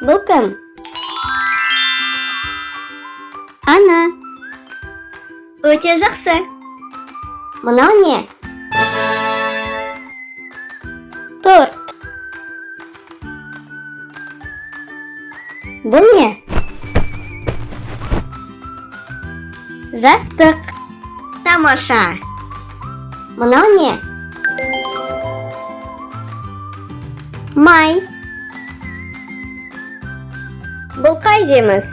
Бұл кім? Ана. Өте жақсы. Мынау не? Торт. Бұл не? Жастық. Тамаша. Мынау не? Май. Бұл қай жеміс?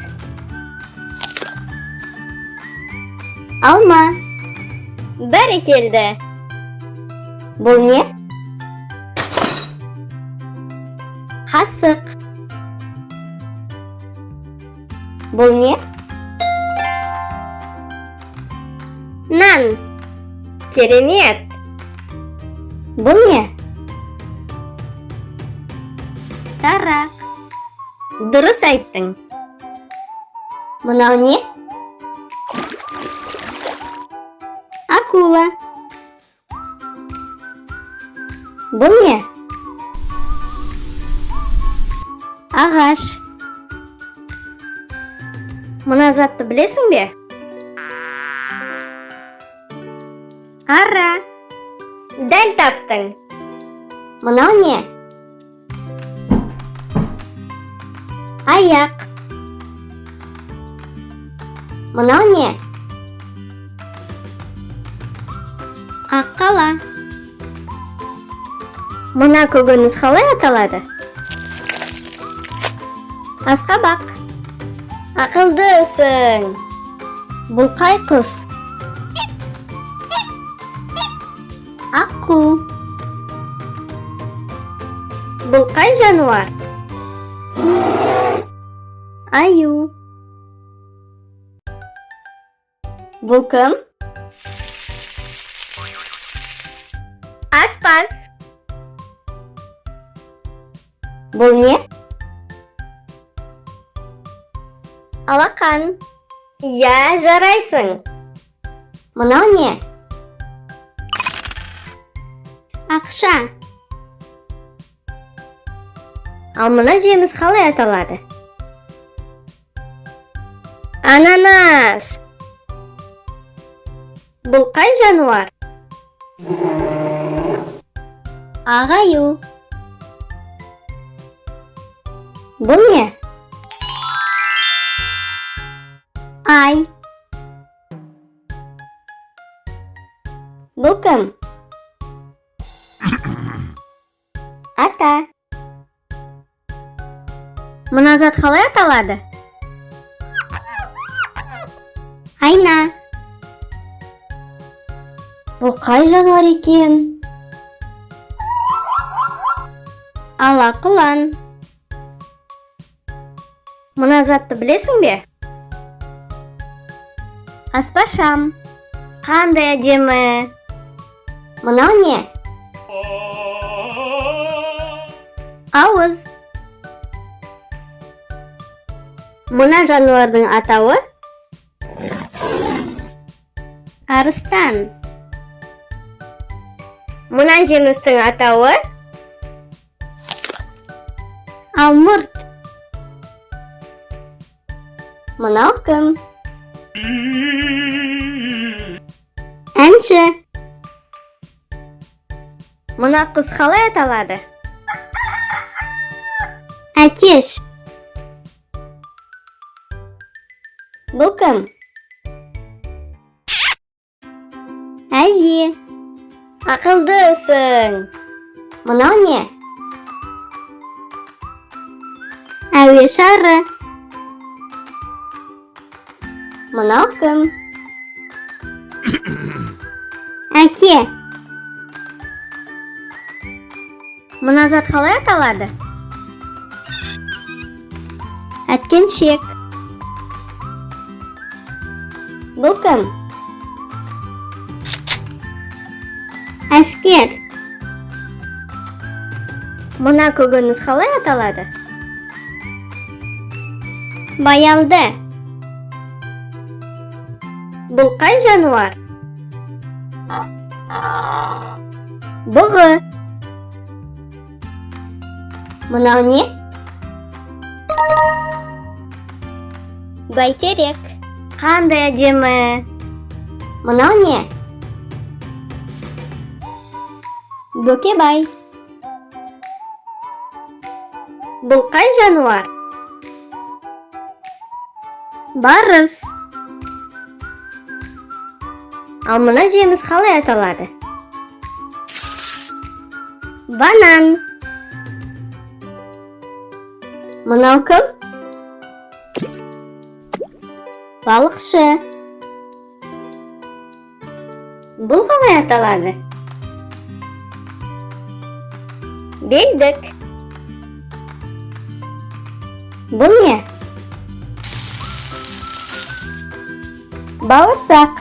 Алма. Бәрекелді. Бұл не? Қасық. Бұл не? Нан. Керемет. Бұл не? Тарақ. Дұрыс айттың. Мынау не? Акула. Бұл не? Ағаш. Мына затты білесің бе? Ара. Дәл таптың. Мынау не? Аяқ. Мынау не? Аққала. Мына көкөніс қалай аталады? Асқабақ. Ақылдысың. Бұл қай құс? Аққу. Бұл қай жануар? Аю. Бұл кім? Аспаз. Бұл не? Алақан. Я, жарайсың. Мынау не? Ақша. Ал мына жеміс қалай аталады? Ананас. Бұл қай жануар? Ағаю. Бұл не? Ай. Бұл кім? Ата. Мына зат қалай аталады? Айна. Бұл қай жануар екен? Ала-құлан. Мына затты білесің бе? Аспашам. Қандай әдемі. Мынау не? Ауыз. Мына жануардың атауы? Арыстан. Мына жемістің атауы? Алмұрт. Мынау кім? Әнші. Мына құс қалай аталады? Әтеш. Бұл кім? Әже. Ақылдысың. Мынау не? Әуе шары. Мынау кім? Әке. Мына зат қалай аталады? Әткеншек. Бұл кім? Әскер. Мына көкөніс қалай аталады? Баялды. Бұл қай жануар? Бұғы. Мынау не? Бәйтерек. Қандай әдемі. Мынау не? Бөкебай. Бұл қай жануар? Барыс. Ал мына жеміс қалай аталады? Банан. Мынау кім? Балықшы. Бұл қалай аталады? Белдік. Бұл не? Бауырсақ.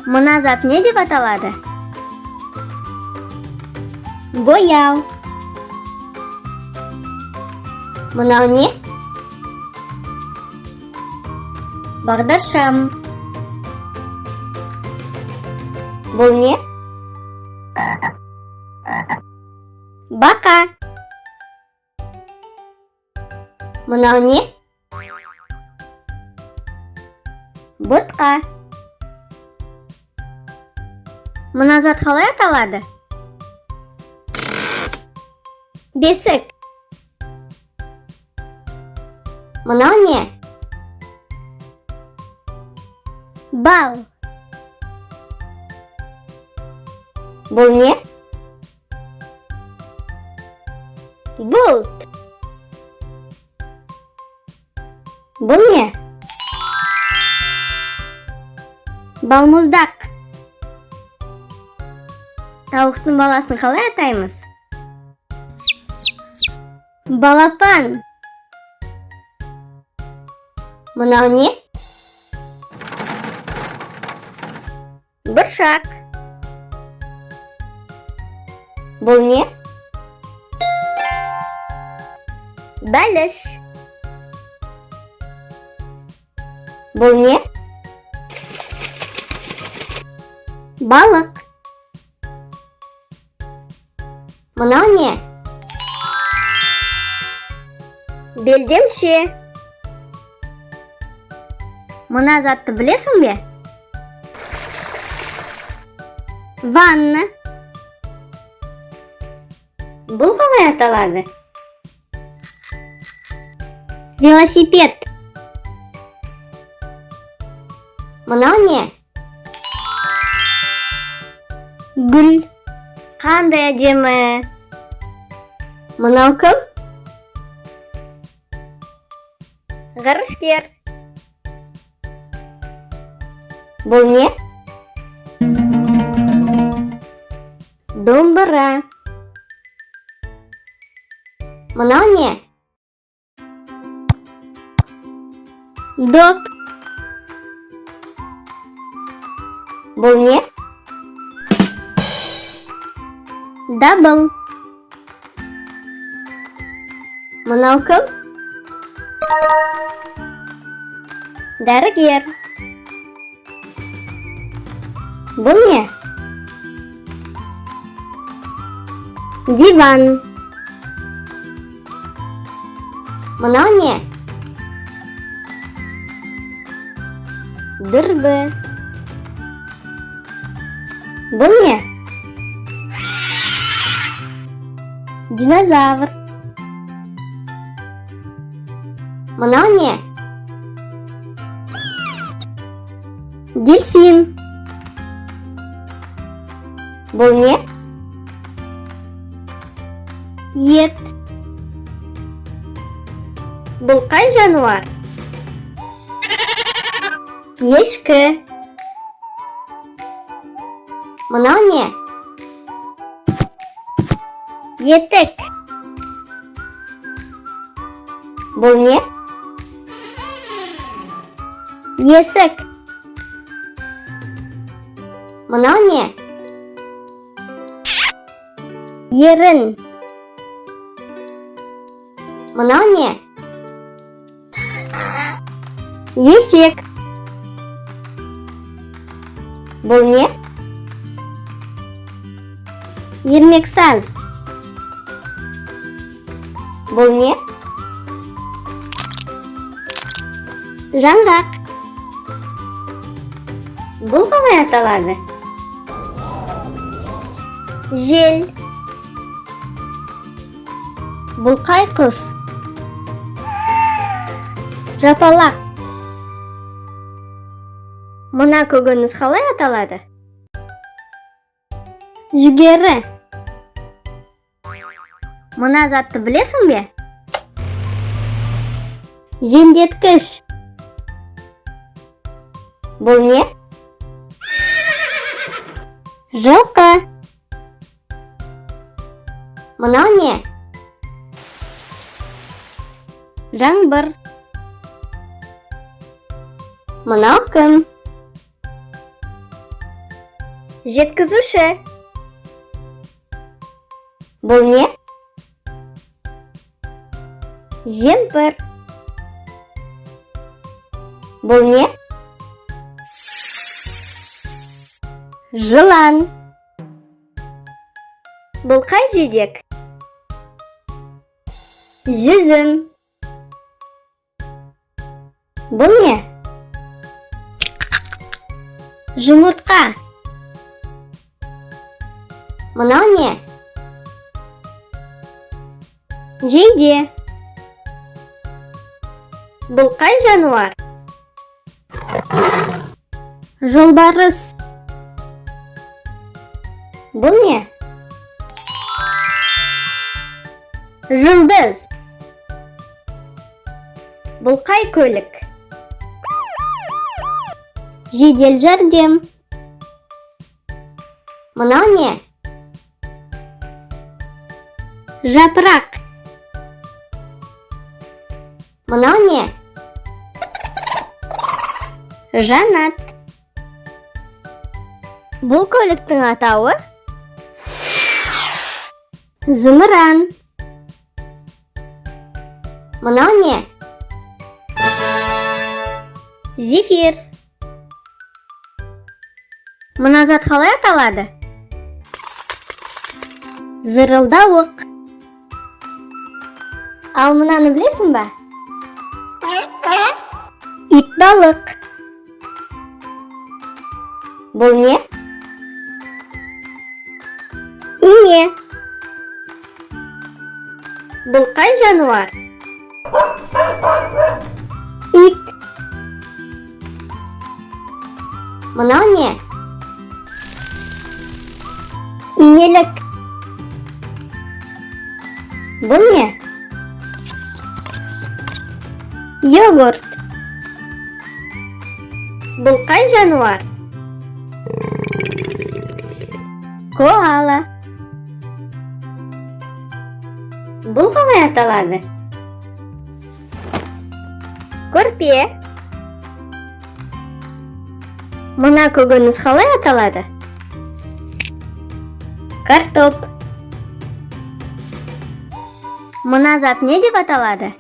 Мына зат не деп аталады? Бояу. Мынау не? Бағдаршам. Бұл не? Бақа. Мынау не? Ботқа. Мына зат қалай аталады? Бесік. Мынау не? Бал. Бұл не? Бұлт. Бұл не? Балмұздақ. Тауықтың баласын қалай атаймыз? Балапан. Мынау не? Бұршақ. Бұл не? Бәліш. Бұл не? Балық. Мынау не? Белдемше. Мына затты білесің бе? Ванна. Бұл қалай аталады? Велосипед. Мынау не? Гүл. Қандай әдемі. Мынау кім? Ғарышкер. Бұл не? Домбыра. Мынау не? Доп. Бұл не? Дабл. Мынау кім? Дәрігер. Бұл не? Диван. Мынау не? Дүрбі. Бұл не? Динозавр. Мынау не? Дельфин. Бұл не? Ет. Бұл қай жануар? Ешкі. Мынау не? Етік. Бұл не? Есік. Мынау не? Ерін. Мынау не? Есек. Бұл не? Ермексаз. Бұл не? Жаңғақ. Бұл қалай аталады? Жел. Бұл қай құс? Жапалақ. Мына көкөніс қалай аталады? Жүгері. Мына затты білесің бе? Желдеткіш. Бұл не? Жылқы. Мынау не? Жаңбыр. Мынау кім? Жеткізуші. Бұл не? Жемпір. Бұл не? Жылан. Бұл қай жидек? Жүзім. Бұл не? Жұмыртқа. Мынау не? Жейде. Бұл қай жануар? Жолбарыс. Бұл не? Жұлдыз. Бұл қай көлік? Жедел жәрдем. Мынау не? Жапырақ. Мынау не? Жанат. Бұл көліктің атауы? Зымыран. Мынау не? Зефир. Мына зат қалай аталады? Зырылдауық. Ал мынаны білесің ба? Итбалық. Бұл не? Ине. Бұл қай жануар? Ит. Мынау не? Инелік. Бұл не? Йогурт. Бұл қай жануар? Коала. Бұл қалай аталады? Көрпе. Мына көкөніс қалай аталады? Картоп. Мына зат не деп аталады?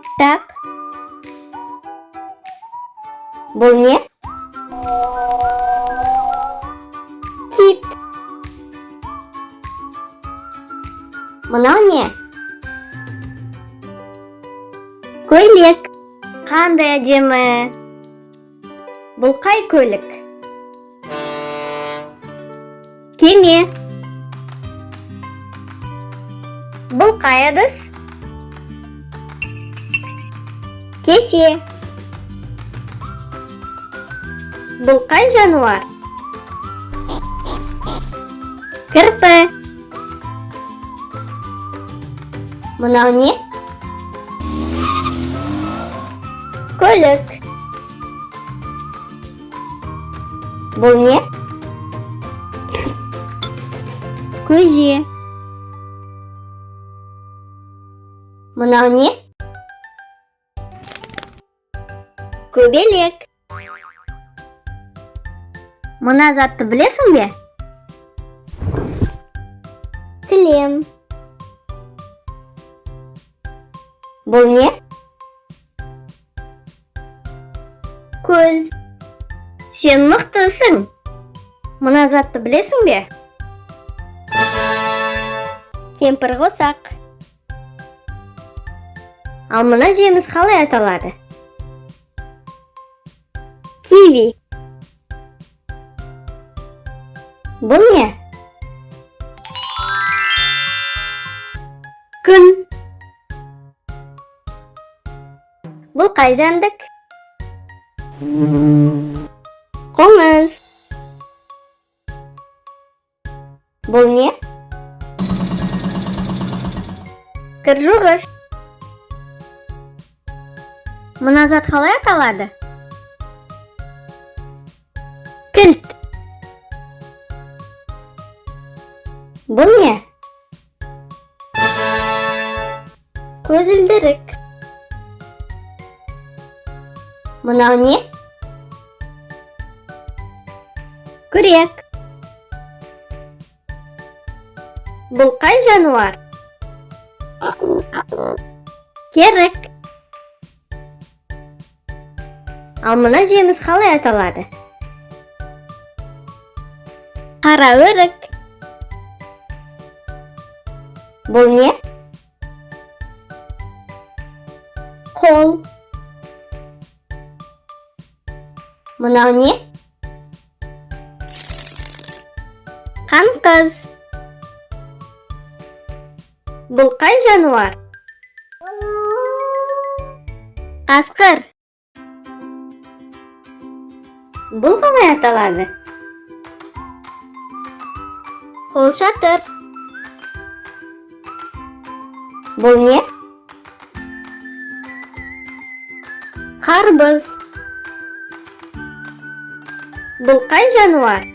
Кітап. Бұл не? Кит. Мынау не? Көйлек. Қандай әдемі. Бұл қай көлік? Кеме. Бұл қай ыдыс? Кесе. Бұл қай жануар? Кірпі. Мынау не? Көлік. Бұл не? Көже. Мынау не? Көбелек. Мына затты білесің бе? Кілем. Бұл не? Көз. Сен мықтысың. Мына затты білесің бе? Кемпір қосақ. Ал мына жеміс қалай аталады? Киви. Бұл не? Күн. Бұл қай жәндік? Қоңыз. Бұл не? Кір жуғыш. Мына зат қалай аталады? Кілт. Бұл не? Көзілдірік. Мынау не? Күрек. Бұл қай жануар? Керік. Ал мына жеміс қалай аталады? Қара өрік. Бұл не? Қол. Мынау не? Қанқыз. Бұл қай жануар? Қасқыр. Бұл қалай аталады? Қолшатыр. Бұл не? Қарбыз. Бұл қай жануар?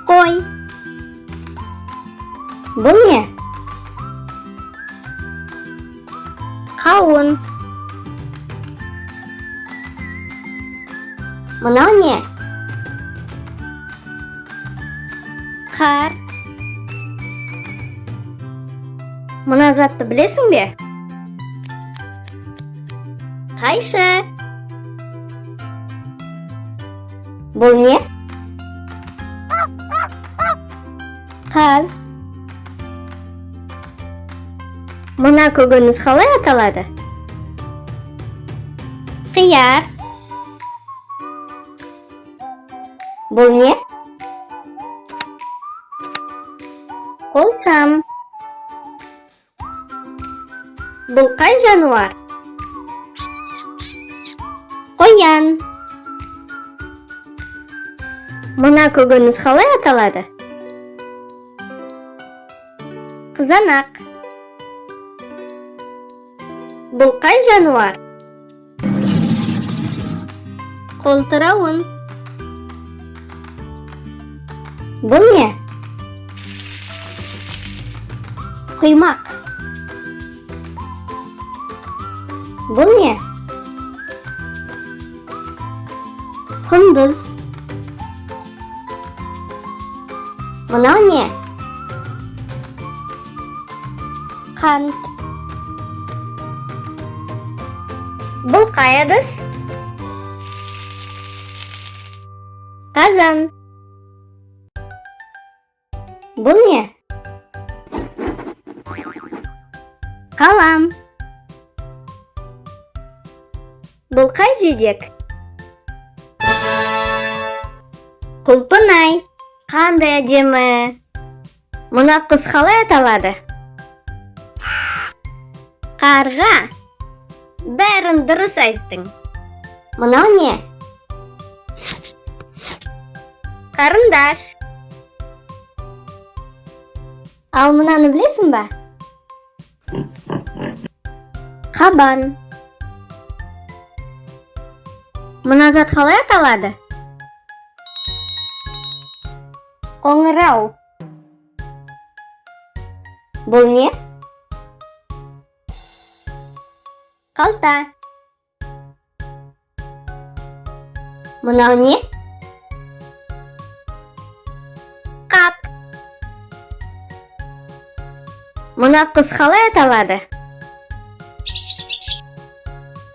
Қой. Бұл не? Қауын. Мынау не? Қар. Мына затты білесің бе? Қайшы. Бұл не? Қаз. Мына көкөніс қалай аталады? Қияр. Бұл не? Қолшам. Бұл қай жануар? Қоян. Мына көкөніс қалай аталады? Қызанақ. Бұл қай жануар? Қолтырауын. Бұл не? Құймақ. Бұл не? Құндыз. Мынау не? Қант. Бұл қай ыдыс? Қазан. Бұл не? Қалам. Бұл қай жидек? Құлпынай. Қандай әдемі. Мына құс қалай аталады? Қарға. Бәрін дұрыс айттың. Мынау не? Қарындаш. Ал мынаны білесің ба? Қабан. Мына зат қалай аталады? Қоңырау. Бұл не? Қалта. Мынау не? Қап. Мына құс қалай аталады?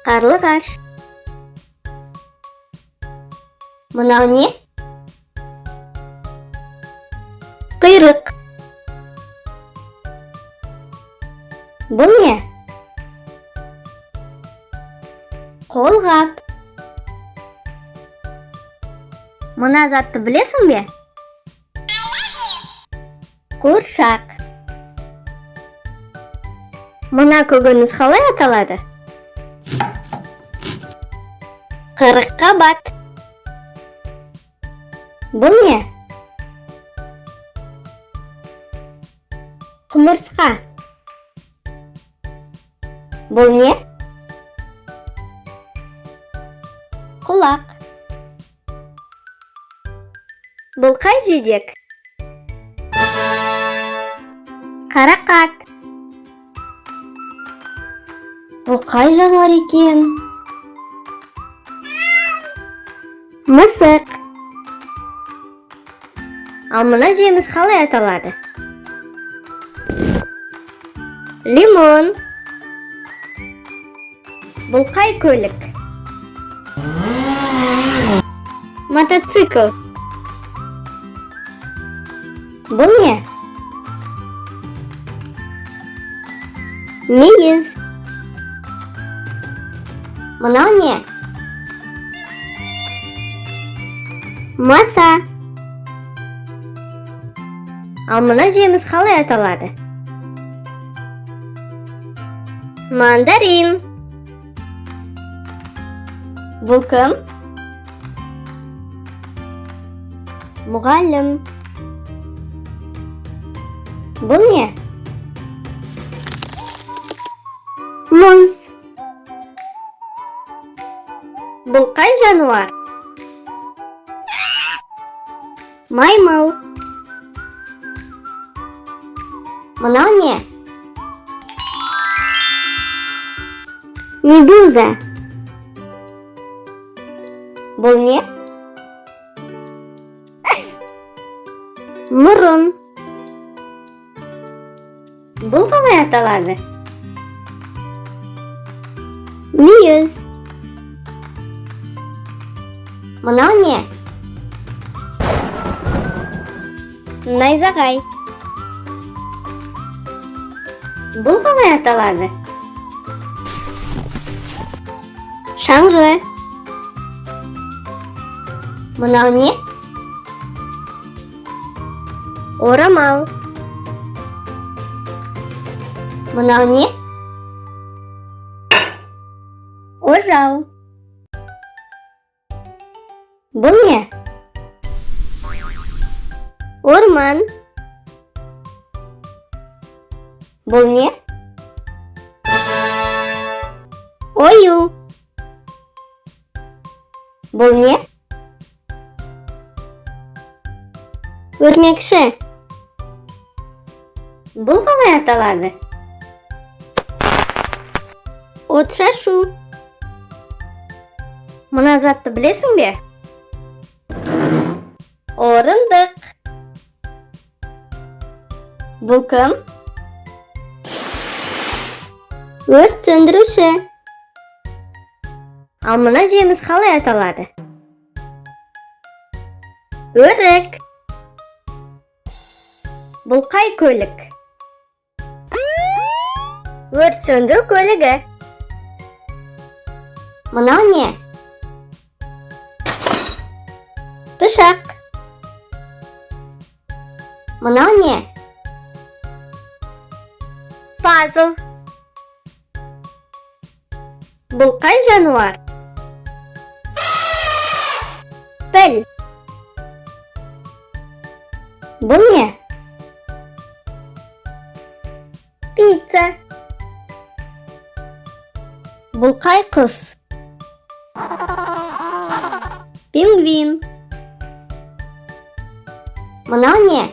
Қарлығаш. Мынау не? Құйрық. Бұл не? Қолғап. Мына затты білесің бе? Қуыршақ. Мына көкөніс қалай аталады? Қырыққабат. Бұл не? Құмырсқа. Бұл не? Құлақ. Бұл қай жидек? Қарақат. Бұл қай жануар екен? Мысық. Ал мына жеміс қалай аталады? Лимон. Бұл қай көлік? Мотоцикл. Бұл не? Мейіз. Мынау не? Маса. Ал мына жеміс қалай аталады? Мандарин. Бұл кім? Мұғалім. Бұл не? Мұз. Бұл қай жануар? Маймыл. Мынау не? Медуза. Бұл не? Мұрын. Бұл қалай аталады? Мүйіз. Мынау не? Найзағай. Бұл қалай аталады? Шаңғы. Мынау не? Орамал. Мынау не? Ожау. Бұл не? Орман. Бұл не? Ою. Бұл не? Өрмекші. Бұл қалай аталады? Отшашу. Мына затты білесің бе? Орындық. Бұл кім? Өрт сөндіруші. Ал мына жеміс қалай аталады? Өрік. Бұл қай көлік? Өрт сөндіру көлігі. Мынау не? Пышақ. Мынау не? Пазл. Бұл қай жануар? Піл. Бұл не? Пицца. Бұл қай құс? Пингвин. Мынау не?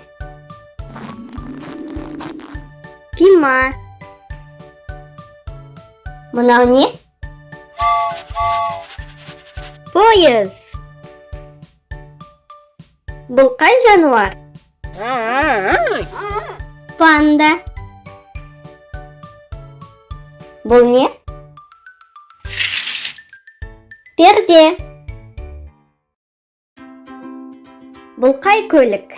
Пима. Мынау не? Поезд. Бұл қай жануар? Панда. Бұл не? Перде. Бұл қай көлік?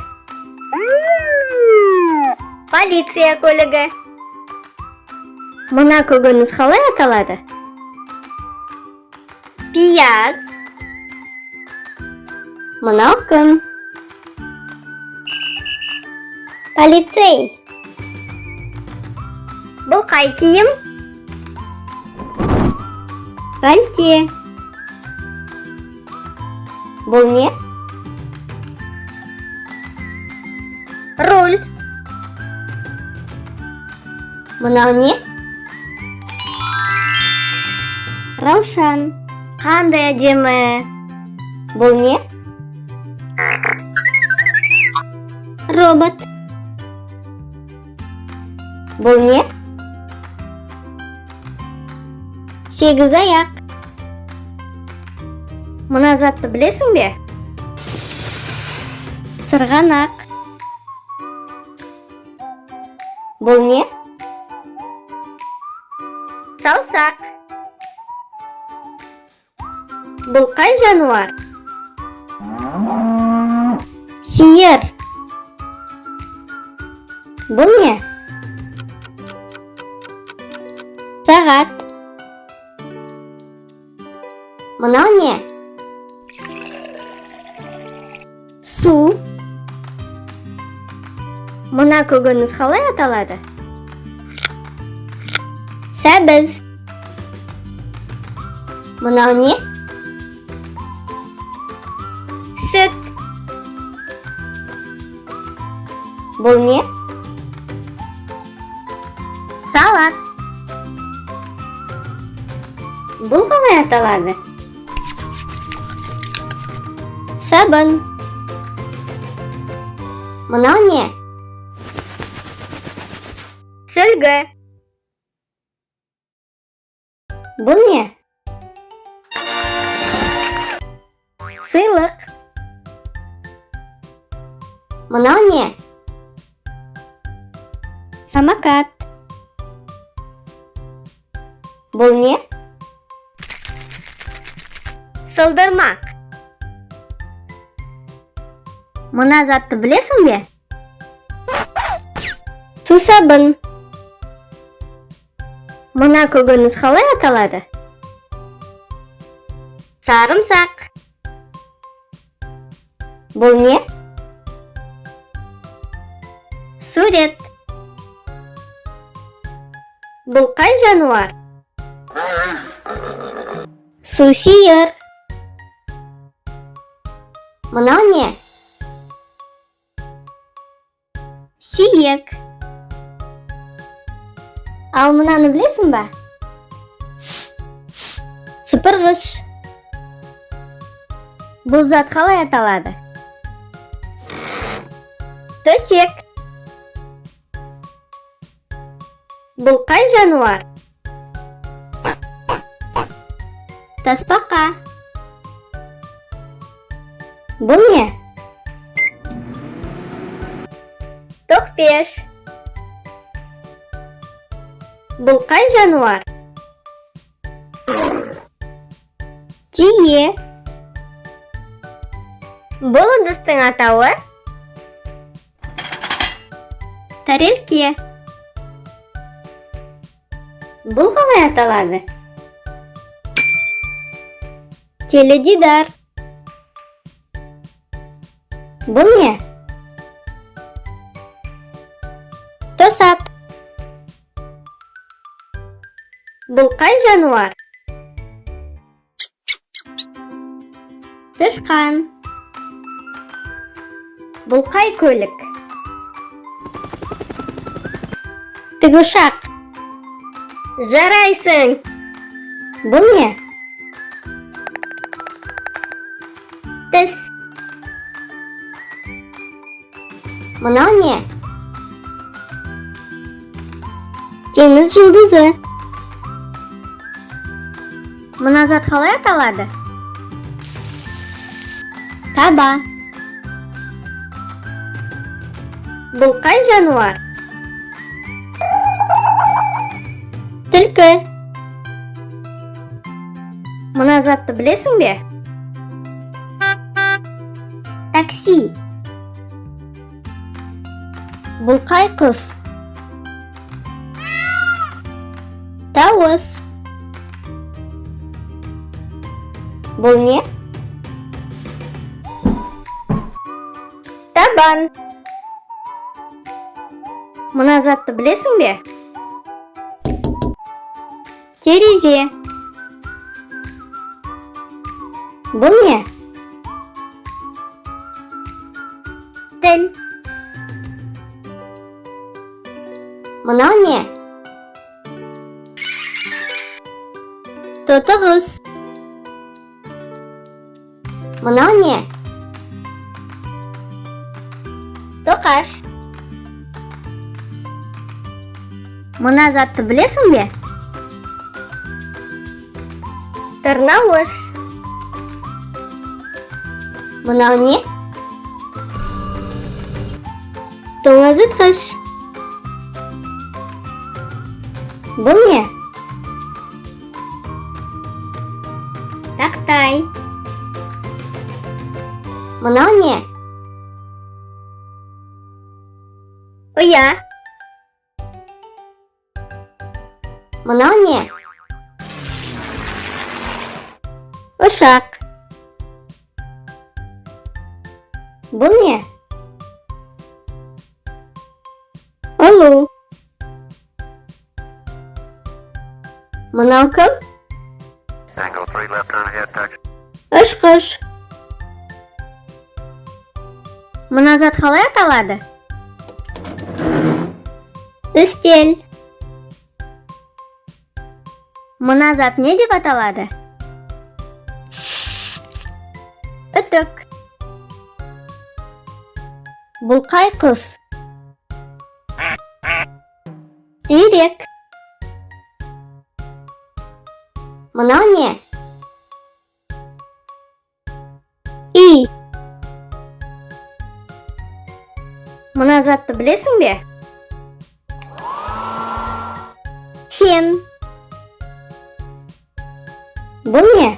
Полиция көлігі. Мына көкөніс қалай аталады? Пияз. Мынау кім? Полицей. Бұл қай киім? Пальте. Бұл не? Руль. Мынау не? Раушан. Қандай әдемі. Бұл не? Робот. Бұл не? Сегіз аяқ. Мына затты білесің бе? Сырғанақ. Бұл не? Саусақ. Бұл қай жануар? Сиыр. Бұл не? Сағат. Мынау не? Су. Мына көкөніс қалай аталады? Сәбіз. Мынау не? Сүт. Бұл не? Салат. Бұл қалай аталады? Сабын. Мынау не? Сүлгі. Бұл не? Сыйлық. Мынау не? Самокат. Бұл не? Сылдырмақ. Мына затты білесің бе? Сусабын. Мына көкөніс қалай аталады? Сарымсақ. Бұл не? Сурет. Бұл қай жануар? Сусиыр. Мынау не? Сүйек. Ал мынаны білесің ба? Сыпырғыш. Бұл зат қалай аталады? Төсек. Бұл қай жануар? Тасбақа. Бұл не? Тоқпеш. Бұл қай жануар? Түйе. Бұл ыдыстың атауы? Тарелке. Бұл қалай аталады? Теледидар. Бұл не? Тосап. Бұл қай жануар? Тышқан. Бұл қай көлік? Тікұшақ. Жарайсың. Бұл не? Тіс. Мынау не? Теңіз жұлдызы. Мына зат қалай аталады? Таба. Бұл қай жануар? Түлкі. Мына затты білесің бе? Такси. Бұл қай құс? Дауыс. Бұл не? Табан. Мына затты білесің бе? Терезе. Бұл не? Тіл. Мынау не? Тотығыз. Мынау не? Тоқаш. Мына затты білесің бе? Тырнауыш. Мынау не? Тоңазытқыш. Бұл не? Тақтай. Мынау не? Ұя. Мынау не? Ұшақ. Бұл не? Ұлу. Мынау кім? Angle 3 left turn ahead, taxi. Ұшқыш. Мына зат қалай аталады? Үстел. Мына зат не деп аталады? Үтік. Бұл қай құс? Үйрек. Мынау не? Үй. Мына затты білесің бе? Фен. Бұл не?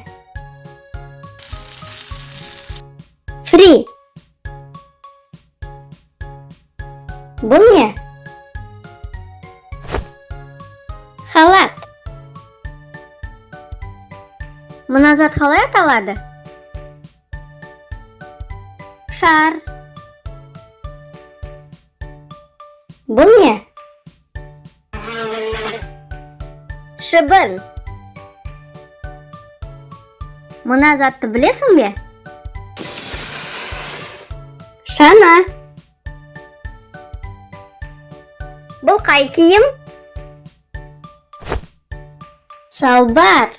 Фри. Бұл не? Халат. Мына зат қалай аталады? Шар. Бұл не? Шыбын. Мына затты білесің бе? Шана. Бұл қай киім? Шалбар.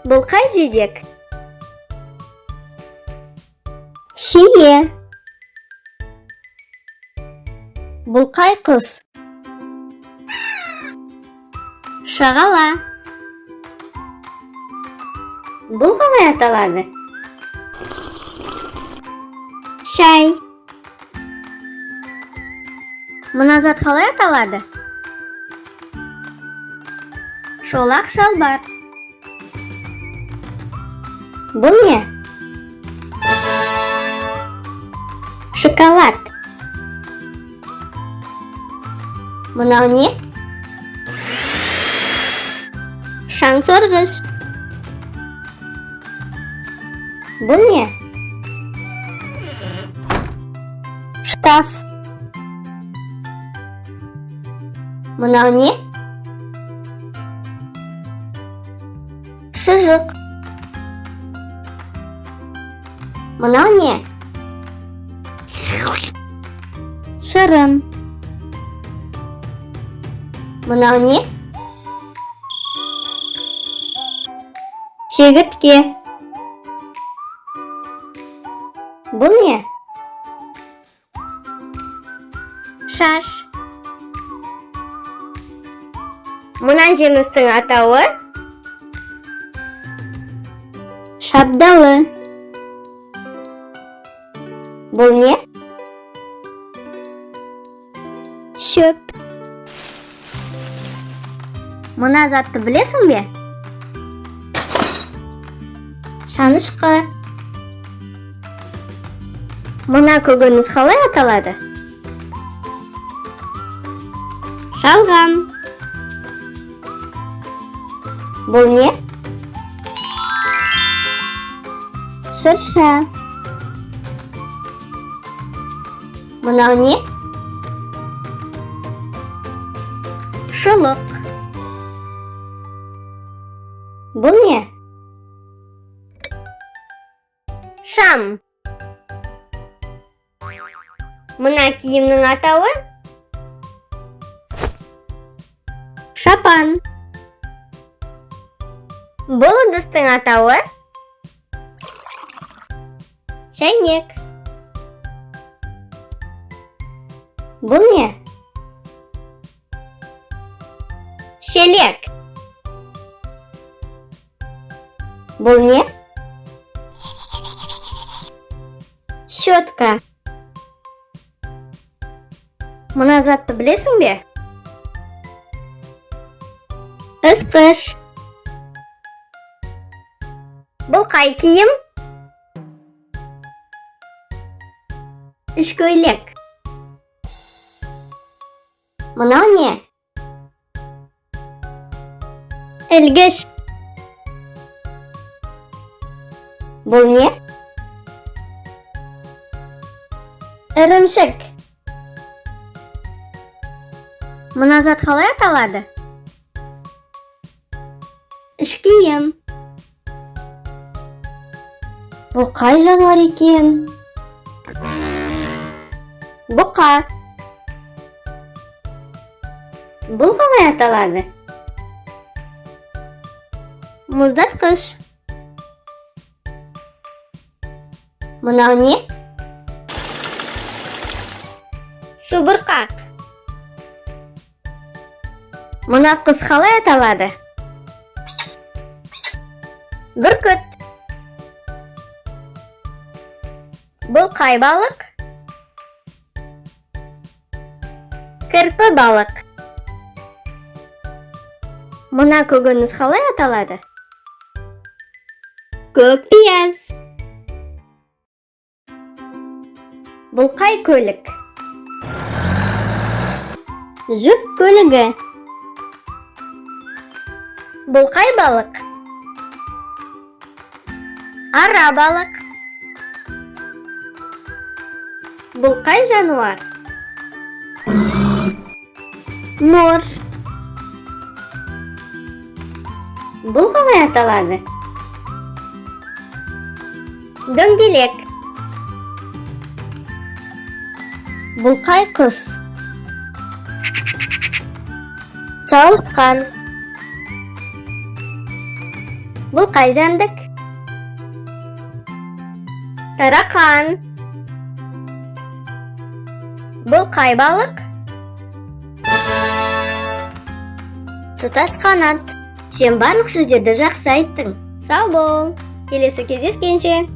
Бұл қай жидек? Шие. Бұл қай құс? Шағала. Бұл қалай аталады? Шай. Мына зат қалай аталады? Шолақ шалбар. Бұл не? Шоколад. Мынау не? Шаң сорғыш. Бұл не? Шкаф. Мынау не? Шұжық. Мынау не? Шырын. Мынау не? Шегіртке. Бұл не? Шаш. Мына жемістің атауы? Шабдалы. Бұл не? Шөп. Мына затты білесің бе? Шанышқы. Мына көкөніс қалай аталады? Шалғам. Бұл не? Шырша. Мынау не? Шұлық. Бұл не? Шам. Мына киімнің атауы? Шапан. Бұл ыдыстың атауы? Шайнек. Бұл не? Шелек. Бұл не? Щетка. Мына затты білесің бе? Ысқыш. Бұл қай киім? Ішкөйлек. Мынау не? Ілгіш. Бұл не? Ірімшік. Мына зат қалай аталады? Ішкиім. Бұл қай жануар екен? Бұқа. Бұл қалай аталады? Мұздатқыш. Мынау не? Субұрқақ. Мына құс қалай аталады? Бүркіт. Бұл қай балық? Кірпі балық. Мына көкөніс қалай аталады? Көкпияз. Бұл қай көлік? Жүк көлігі. Бұл қай балық? Ара балық. Бұл қай жануар? Морж. Бұл қалай аталады? Дөңгелек. Бұл қай құс? Сауысқан. Бұл қай жәндік? Тарақан. Бұл қай балық? Тұтас қанат. Сен барлық сөздерді жақсы айттың. Сау бол. Келесі кездескенше.